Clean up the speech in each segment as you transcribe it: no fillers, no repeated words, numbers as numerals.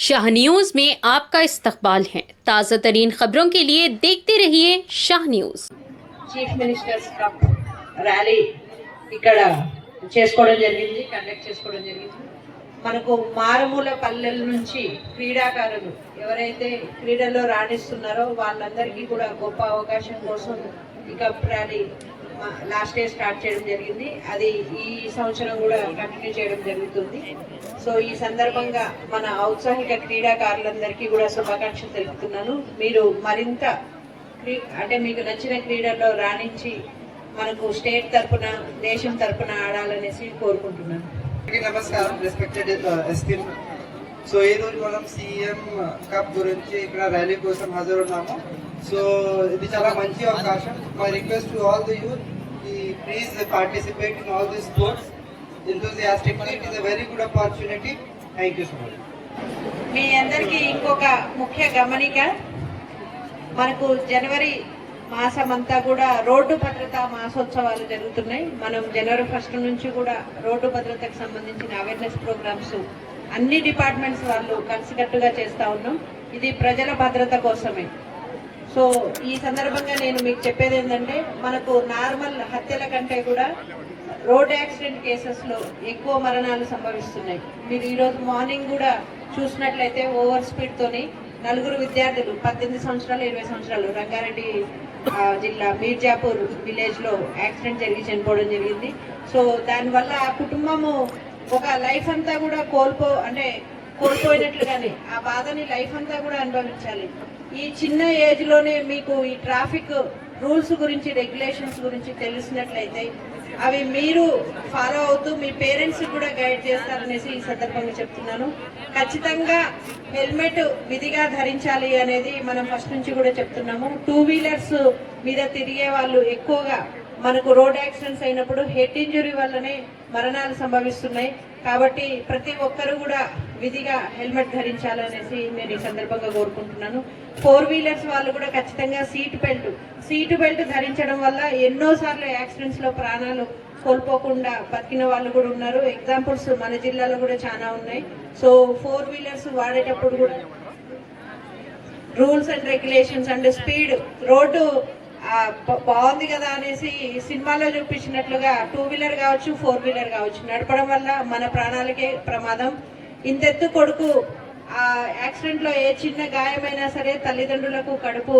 Shah news में आपका इस्तकबाल है। ताज़ा तरीन खबरों के लिए देखते रहिए Shah news. Chief ministers cup rally ఇక్కడ చేసుకోవడం జరిగింది, కండక్ట్ చేసుకోవడం జరిగింది. మనకు మారుమూల పల్లెల నుంచి క్రీడాకారులు ఎవరైతే క్రీడల్లో రాణిస్తున్నారో వాళ్ళందరికీ కూడా గొప్ప అవకాశం కోసం ఈ cup rally last day start చేయడం జరిగింది. అది ఈ సంవత్సరం కూడా కంటిన్యూ చేయడం జరుగుతుంది. సో ఈ సందర్భంగా మన ఔత్సాహిక క్రీడాకారులందరికీ కూడా శుభాకాంక్షలు తెలుపుతున్నాను. మీరు మరింత అంటే మీకు నచ్చిన క్రీడల్లో రాణించి మనకు స్టేట్ తరపున దేశం తరపున ఆడాలనేసి కోరుకుంటున్నాను. నమస్కారం రెస్పెక్టెడ్ ఎస్పీల్. సో ఈ రోజు మనం సీఎం కప్ గురించి ఇక్కడ ర్యాలీ కోసం హాజరున్నాము. సో ఇది చాలా మంచి అవకాశం. My request to all the youth, please participate in all the sports enthusiastically. It is a very good opportunity. Thank you so much. మీ అందరికీ ఇంకొక ముఖ్య గమనిక, మనకు జనవరి మాసం అంతా కూడా రోడ్డు భద్రతా మాసోత్సవాలు జరుగుతున్నాయి. మనం జనవరి 1 నుంచి కూడా రోడ్డు భద్రతకు సంబంధించిన అవేర్నెస్ ప్రోగ్రామ్స్ అన్ని డిపార్ట్మెంట్స్ వాళ్ళు కలిసికట్టుగా చేస్తూ ఉన్నాం. ఇది ప్రజల భద్రత కోసమే. సో ఈ సందర్భంగా నేను మీకు చెప్పేది ఏంటంటే, మనకు నార్మల్ హత్యల కంటే కూడా రోడ్ యాక్సిడెంట్ కేసెస్లో ఎక్కువ మరణాలు సంభవిస్తున్నాయి. మీరు ఈరోజు మార్నింగ్ కూడా చూసినట్లయితే ఓవర్ స్పీడ్తోని 4 విద్యార్థులు 18 సంవత్సరాలు 20 సంవత్సరాలు రంగారెడ్డి జిల్లా మీర్జాపూర్ విలేజ్లో యాక్సిడెంట్ జరిగి చనిపోవడం జరిగింది. సో దానివల్ల ఆ కుటుంబము ఒక లైఫ్ అంతా కూడా కోల్పోయినట్లుగానే ఆ బాధని లైఫ్ అంతా కూడా అనుభవించాలి. ఈ చిన్న ఏజ్లోనే మీకు ఈ ట్రాఫిక్ రూల్స్ గురించి రెగ్యులేషన్స్ గురించి తెలిసినట్లయితే అవి మీరు ఫాలో అవుతూ మీ పేరెంట్స్ కూడా గైడ్ చేస్తారనేసి ఈ సందర్భంగా చెప్తున్నాను. ఖచ్చితంగా హెల్మెట్ విధిగా ధరించాలి అనేది మనం ఫస్ట్ నుంచి కూడా చెప్తున్నాము. 2 వీలర్స్ మీద తిరిగే వాళ్ళు ఎక్కువగా మనకు రోడ్ యాక్సిడెంట్స్ అయినప్పుడు హెడ్ ఇంజురీ వల్లనే మరణాలు సంభవిస్తున్నాయి. కాబట్టి ప్రతి ఒక్కరు కూడా విధిగా హెల్మెట్ ధరించాలనేసి నేను ఈ సందర్భంగా కోరుకుంటున్నాను. 4 వీలర్స్ వాళ్ళు కూడా ఖచ్చితంగా సీటు బెల్ట్ ధరించడం వల్ల ఎన్నోసార్లు యాక్సిడెంట్స్ లో ప్రాణాలు కోల్పోకుండా బతికిన వాళ్ళు కూడా ఉన్నారు. ఎగ్జాంపుల్స్ మన జిల్లాలో కూడా చాలా ఉన్నాయి. సో 4 వీలర్స్ వాడేటప్పుడు కూడా rules and regulations and speed, road బాగుంది కదా అనేసి సినిమాలో చూపించినట్లుగా 2 వీలర్ కావచ్చు 4 వీలర్ కావచ్చు నడపడం వల్ల మన ప్రాణాలకే ప్రమాదం. ఇంతెత్తు కొడుకు ఆ యాక్సిడెంట్ లో ఏ చిన్న గాయమైనా సరే తల్లిదండ్రులకు కడుపు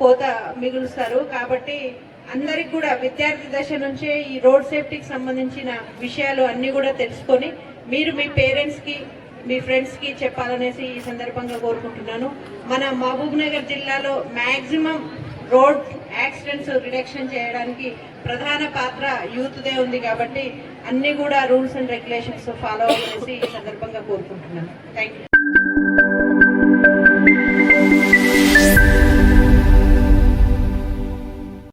కోత మిగులుస్తారు. కాబట్టి అందరికి కూడా విద్యార్థి దశ నుంచే ఈ రోడ్ సేఫ్టీకి సంబంధించిన విషయాలు అన్ని కూడా తెలుసుకొని మీరు మీ పేరెంట్స్ కి మీ ఫ్రెండ్స్ కి చెప్పాలనేసి ఈ సందర్భంగా కోరుకుంటున్నాను. మన మహబూబ్ నగర్ జిల్లాలో మాక్సిమం రోడ్ యాక్సిడెంట్స్ రిడక్షన్ చేయడానికి ప్రధాన పాత్ర యూత్ దే ఉంది. కాబట్టి అన్ని కూడా రూల్స్ అండ్ రెగ్యులేషన్స్ ఫాలో అవ్వాలనేసి ఈ సందర్భంగా కోరుకుంటున్నాను. Thank you.